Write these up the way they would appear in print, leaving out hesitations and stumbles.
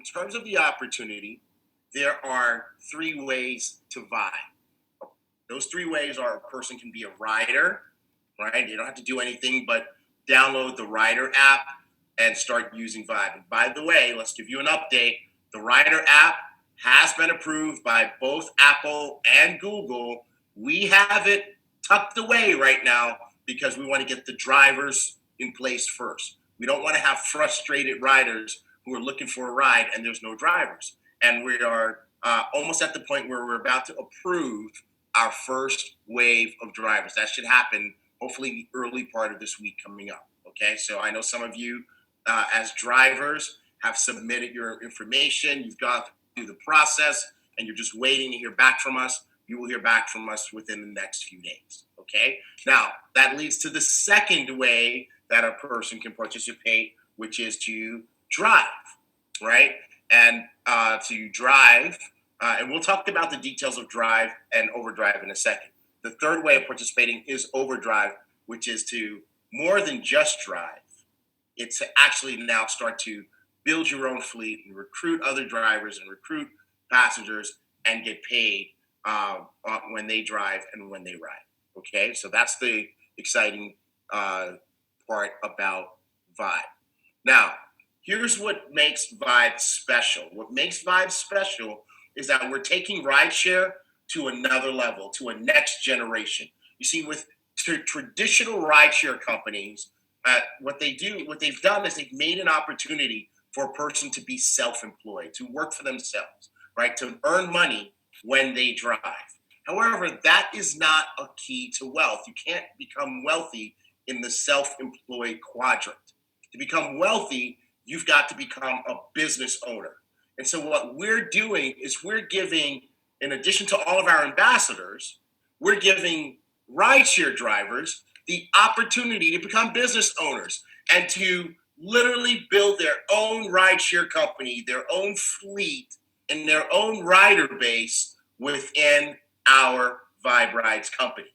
in terms of the opportunity, there are three ways to Vibe. Those three ways are a person can be a rider, right? You don't have to do anything but download the Rider app and start using Vibe. And by the way, let's give you an update. The Rider app has been approved by both Apple and Google. We have it tucked away right now because we want to get the drivers in place first. We don't want to have frustrated riders who are looking for a ride and there's no drivers. And we are almost at the point where we're about to approve our first wave of drivers. That should happen hopefully the early part of this week coming up. Okay, so I know some of you as drivers have submitted your information. You've gone through the process and you're just waiting to hear back from us. You will hear back from us within the next few days. Okay, now that leads to the second way that a person can participate, which is to drive, right? And to drive, and we'll talk about the details of drive and overdrive in a second. The third way of participating is overdrive, which is to more than just drive. It's to actually now start to build your own fleet and recruit other drivers and recruit passengers and get paid when they drive and when they ride. Okay, so that's the exciting part about Vibe. Now, here's what makes Vibe special. What makes Vibe special is that we're taking rideshare to another level, to a next generation. You see, with traditional rideshare companies, what they've done is they've made an opportunity for a person to be self-employed, to work for themselves, right? To earn money when they drive. However, that is not a key to wealth. You can't become wealthy in the self-employed quadrant. To become wealthy, you've got to become a business owner. And so what we're doing is we're giving, in addition to all of our ambassadors, we're giving rideshare drivers the opportunity to become business owners and to literally build their own rideshare company, their own fleet, and their own rider base within our Vibe Rides company,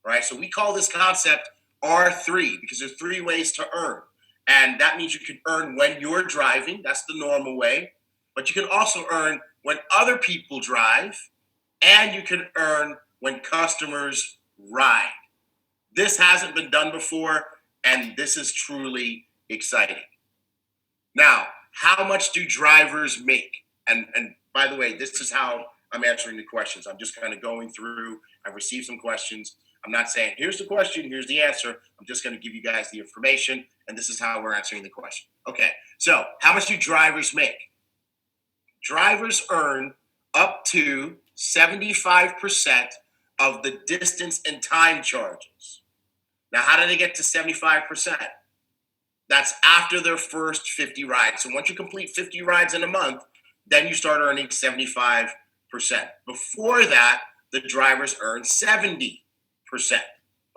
right? So we call this concept R3 because there's three ways to earn. And that means you can earn when you're driving. That's the normal way. But you can also earn when other people drive, and you can earn when customers ride. This hasn't been done before, and this is truly exciting. Now, how much do drivers make? And by the way, this is how I'm answering the questions. I'm just kind of going through. I've received some questions. I'm not saying, here's the question, here's the answer. I'm just going to give you guys the information, and this is how we're answering the question. Okay, so how much do drivers make? Drivers earn up to 75% of the distance and time charges. Now, how do they get to 75%? That's after their first 50 rides. So once you complete 50 rides in a month, then you start earning 75%. Before that, the drivers earn 70%.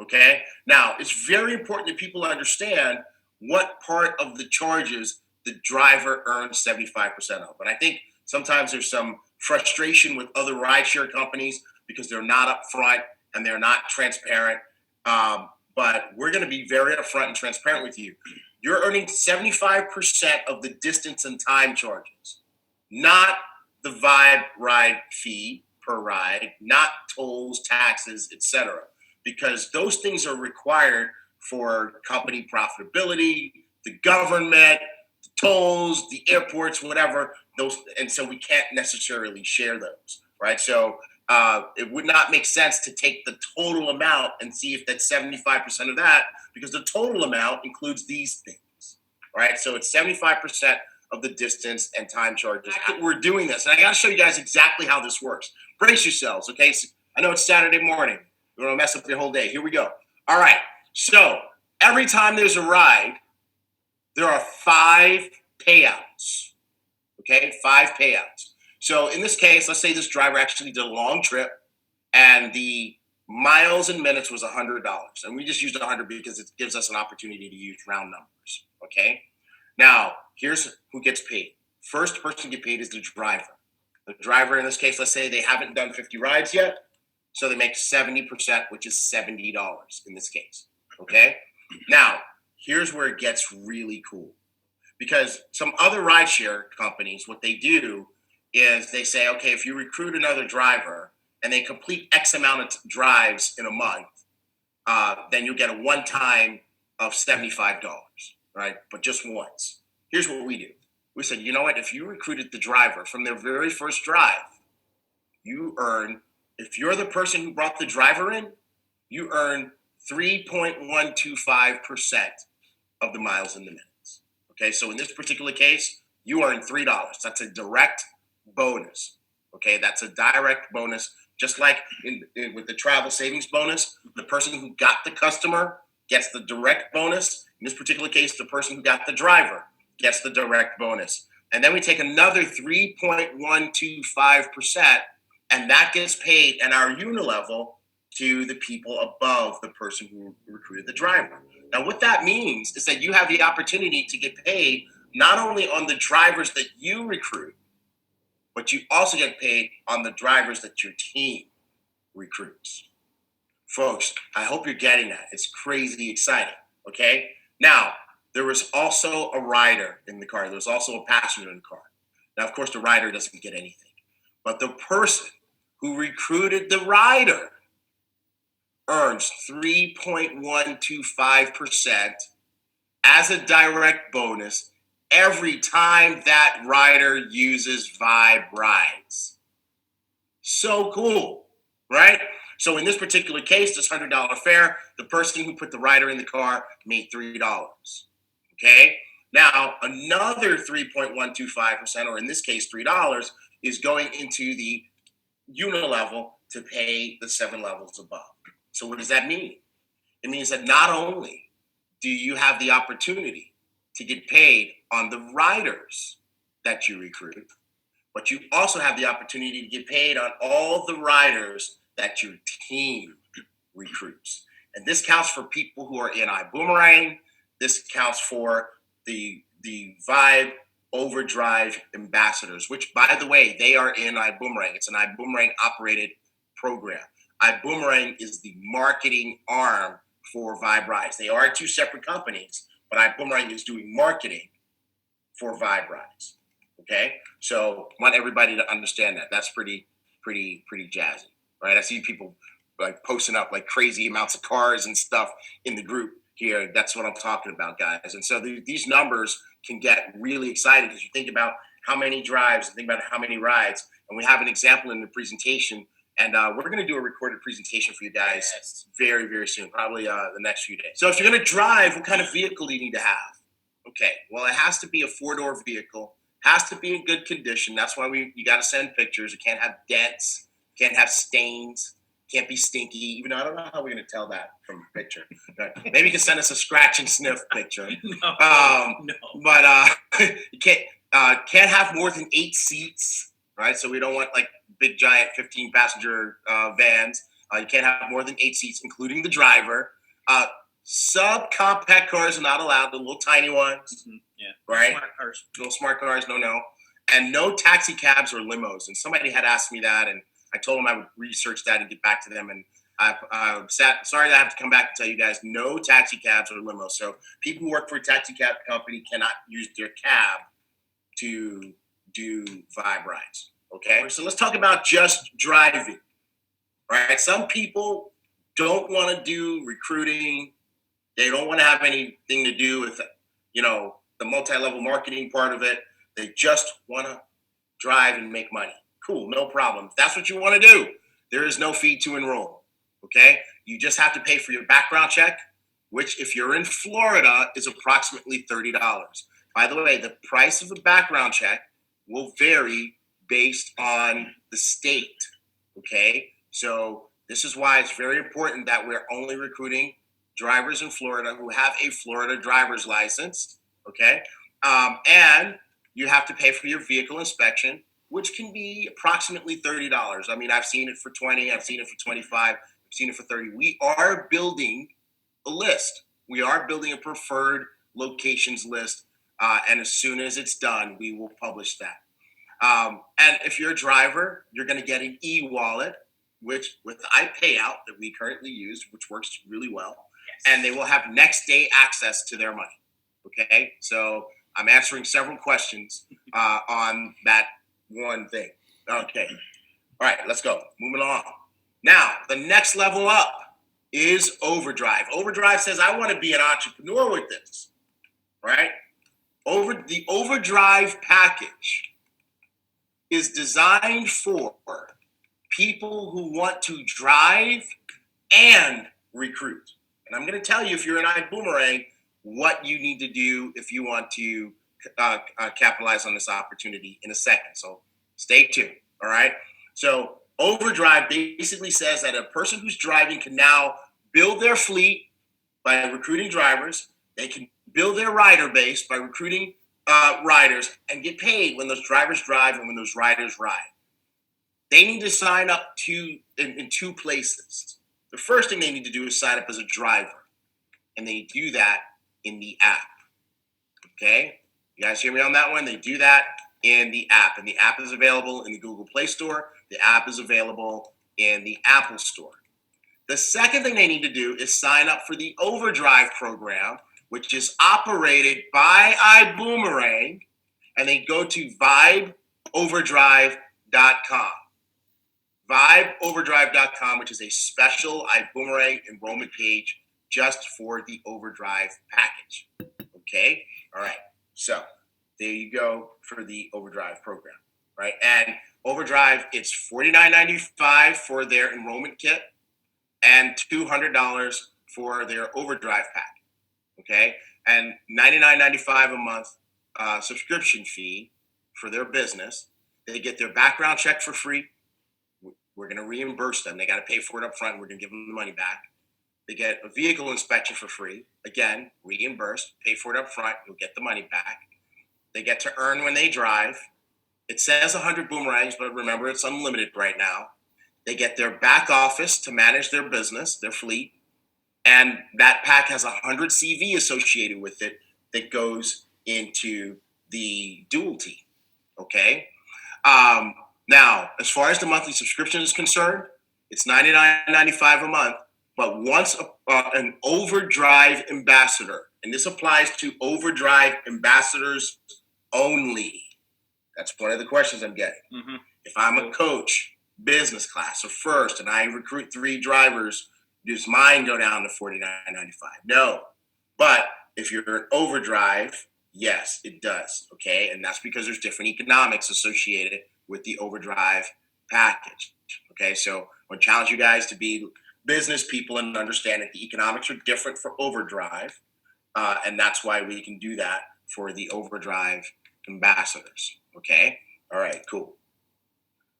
Okay? Now, it's very important that people understand what part of the charges the driver earns 75% of. And I think sometimes there's some frustration with other rideshare companies because they're not upfront and they're not transparent. But we're going to be very upfront and transparent with you. You're earning 75% of the distance and time charges, not the Vibe ride fee per ride, not tolls, taxes, etc. Because those things are required for company profitability, the government, the tolls, the airports, whatever. Those, and so we can't necessarily share those, right? So it would not make sense to take the total amount and see if that's 75% of that, because the total amount includes these things, right? So it's 75% of the distance and time charges. We're doing this, and I got to show you guys exactly how this works. Brace yourselves, okay? So I know it's Saturday morning. We're going to mess up the whole day. Here we go. All right. So every time there's a ride, there are 5 payouts, okay? 5 payouts. So in this case, let's say this driver actually did a long trip and the miles and minutes was $100. And we just used 100 because it gives us an opportunity to use round numbers, okay? Now, here's who gets paid. First person to get paid is the driver. The driver, in this case, let's say they haven't done 50 rides yet, so they make 70%, which is $70 in this case, okay? Now, here's where it gets really cool. Because some other rideshare companies, what they do is they say, okay, if you recruit another driver and they complete X amount of drives in a month, then you'll get a one time of $75, right? But just once. Here's what we do. We said, you know what? If you recruited the driver from their very first drive, you earn, if you're the person who brought the driver in, you earn 3.125% of the miles in the minutes. Okay, so in this particular case, you earn $3. That's a direct bonus. Okay, that's a direct bonus. Just like with the travel savings bonus, the person who got the customer gets the direct bonus. In this particular case, the person who got the driver gets the direct bonus. And then we take another 3.125%, and that gets paid at our unilevel to the people above the person who recruited the driver. Now, what that means is that you have the opportunity to get paid not only on the drivers that you recruit, but you also get paid on the drivers that your team recruits. Folks, I hope you're getting that. It's crazy exciting, okay? Now, there was also a rider in the car. There was also a passenger in the car. Now, of course, the rider doesn't get anything. But the person who recruited the rider earns 3.125% as a direct bonus every time that rider uses Vibe Rides. So cool, right? So in this particular case, this $100 fare, the person who put the rider in the car made $3. Okay? Now, another 3.125%, or in this case, $3, is going into the unilevel to pay the 7 levels above. So what does that mean? It means that not only do you have the opportunity to get paid on the riders that you recruit, but you also have the opportunity to get paid on all the riders that your team recruits. And this counts for people who are in iBoomerang. This counts for the Vibe Overdrive ambassadors, which, by the way, they are in iBoomerang. It's an iBoomerang operated program. iBoomerang is the marketing arm for Vibe Rides. They are two separate companies, but iBoomerang is doing marketing for Vibe Rides. Okay, so I want everybody to understand that. That's pretty jazzy, right? I see people like posting up like crazy amounts of cars and stuff in the group here. That's what I'm talking about, guys. And so these numbers can get really excited as you think about how many drives and think about how many rides. And we have an example in the presentation. And we're going to do a recorded presentation for you guys very, very soon, probably the next few days. So if you're going to drive, what kind of vehicle do you need to have? Okay, well, it has to be a 4-door vehicle. Has to be in good condition. That's why you got to send pictures. It can't have dents, can't have stains, can't be stinky. Even though I don't know how we're going to tell that from a picture. But maybe you can send us a scratch and sniff picture. No. But you can't have more than 8 seats, right? So we don't want like big giant 15-passenger vans. You can't have more than 8 seats, including the driver. Subcompact cars are not allowed. The little tiny ones. Mm-hmm. Yeah. Right? Smart cars. Little smart cars, no. And no taxi cabs or limos. And somebody had asked me that, and I told them I would research that and get back to them. And I'm sorry that I have to come back and tell you guys, no taxi cabs or limos. So people who work for a taxi cab company cannot use their cab to do Vibe Rides. Okay? So let's talk about just driving. Right? Some people don't want to do recruiting. They don't want to have anything to do with, the multi-level marketing part of it. They just want to drive and make money. Cool, no problem. If that's what you want to do, there is no fee to enroll, okay? You just have to pay for your background check, which if you're in Florida is approximately $30. By the way, the price of a background check will vary based on the state, okay? So this is why it's very important that we're only recruiting drivers in Florida who have a Florida driver's license, okay? And you have to pay for your vehicle inspection, which can be approximately $30. I mean, I've seen it for 20, I've seen it for 25, I've seen it for 30. We are building a list. We are building a preferred locations list. And as soon as it's done, we will publish that. And if you're a driver, you're going to get an e-wallet, which with iPayout that we currently use, which works really well. Yes. And they will have next day access to their money. Okay. So I'm answering several questions on that one thing. Okay. All right, let's go. Moving on. Now, the next level up is Overdrive. Overdrive says, I want to be an entrepreneur with this, right? The Overdrive package is designed for people who want to drive and recruit. And I'm going to tell you, if you're an iBoomerang, what you need to do if you want to capitalize on this opportunity in a second. So stay tuned. All right. So Overdrive basically says that a person who's driving can now build their fleet by recruiting drivers. They can build their rider base by recruiting riders and get paid when those drivers drive and when those riders ride. They need to sign up in two places. The first thing they need to do is sign up as a driver, and they do that in the app. Okay? You guys hear me on that one? They do that in the app, and the app is available in the Google Play Store. The app is available in the Apple Store. The second thing they need to do is sign up for the Overdrive program, which is operated by iBoomerang, and they go to vibeoverdrive.com. vibeoverdrive.com, which is a special iBoomerang enrollment page just for the Overdrive package. Okay? All right. So there you go for the Overdrive program, right? And Overdrive, it's $49.95 for their enrollment kit and $200 for their Overdrive pack, okay? And $99.95 a month subscription fee for their business. They get their background check for free. We're going to reimburse them. They got to pay for it up front. We're going to give them the money back. They get a vehicle inspection for free. Again, reimbursed. Pay for it up front. You'll get the money back. They get to earn when they drive. It says 100 boomerangs, but remember, it's unlimited right now. They get their back office to manage their business, their fleet. And that pack has 100 CV associated with it that goes into the dual team. Okay? Now, as far as the monthly subscription is concerned, it's $99.95 a month. But once an Overdrive ambassador, and this applies to Overdrive ambassadors only. That's one of the questions I'm getting. Mm-hmm. If I'm a coach, business class, or first, and I recruit 3 drivers, does mine go down to $49.95? No. But if you're an Overdrive, yes, it does. Okay. And that's because there's different economics associated with the Overdrive package. Okay. So I want to challenge you guys to be business people and understand that the economics are different for Overdrive. And that's why we can do that for the Overdrive ambassadors. Okay. All right, cool.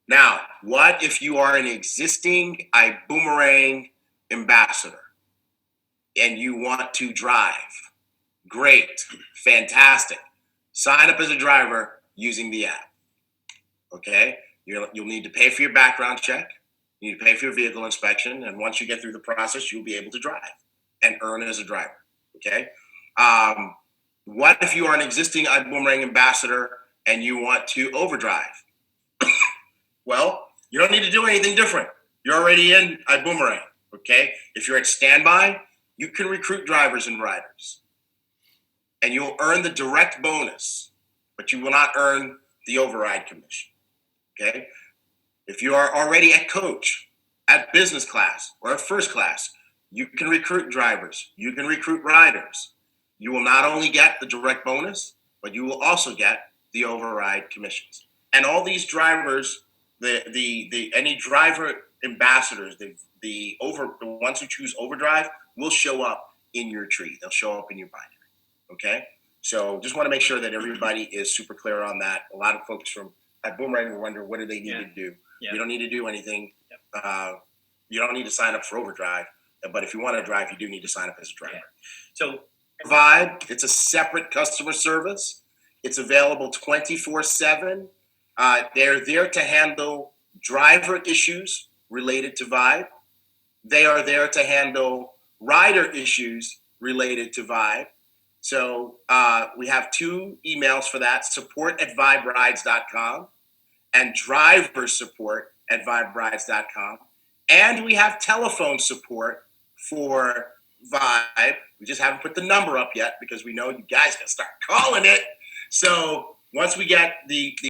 Now, what if you are an existing iBoomerang ambassador and you want to drive? Great. Fantastic. Sign up as a driver using the app. Okay. You'll need to pay for your background check. You need to pay for your vehicle inspection. And once you get through the process, you'll be able to drive and earn as a driver. Okay. What if you are an existing iBoomerang ambassador and you want to overdrive? Well, you don't need to do anything different. You're already in iBoomerang. Okay. If you're at standby, you can recruit drivers and riders. And you'll earn the direct bonus, but you will not earn the override commission. Okay. If you are already at coach, at business class, or at first class, you can recruit drivers. You can recruit riders. You will not only get the direct bonus, but you will also get the override commissions. And all these drivers, any driver ambassadors, the ones who choose Overdrive will show up in your tree. They'll show up in your binary. Okay. So just want to make sure that everybody is super clear on that. A lot of folks from iBoomerang will wonder, what do they need to do? Yeah. You don't need to do anything. Yep. You don't need to sign up for Overdrive, but if you want to drive, you do need to sign up as a driver. Yeah. So Vibe, it's a separate customer service. It's available 24/7. They're there to handle driver issues related to Vibe. They are there to handle rider issues related to Vibe. So we have 2 emails for that: support@viberides.com and driver support@viberides.com. And we have telephone support for Vibe. We just haven't put the number up yet because we know you guys can start calling it. So once we get the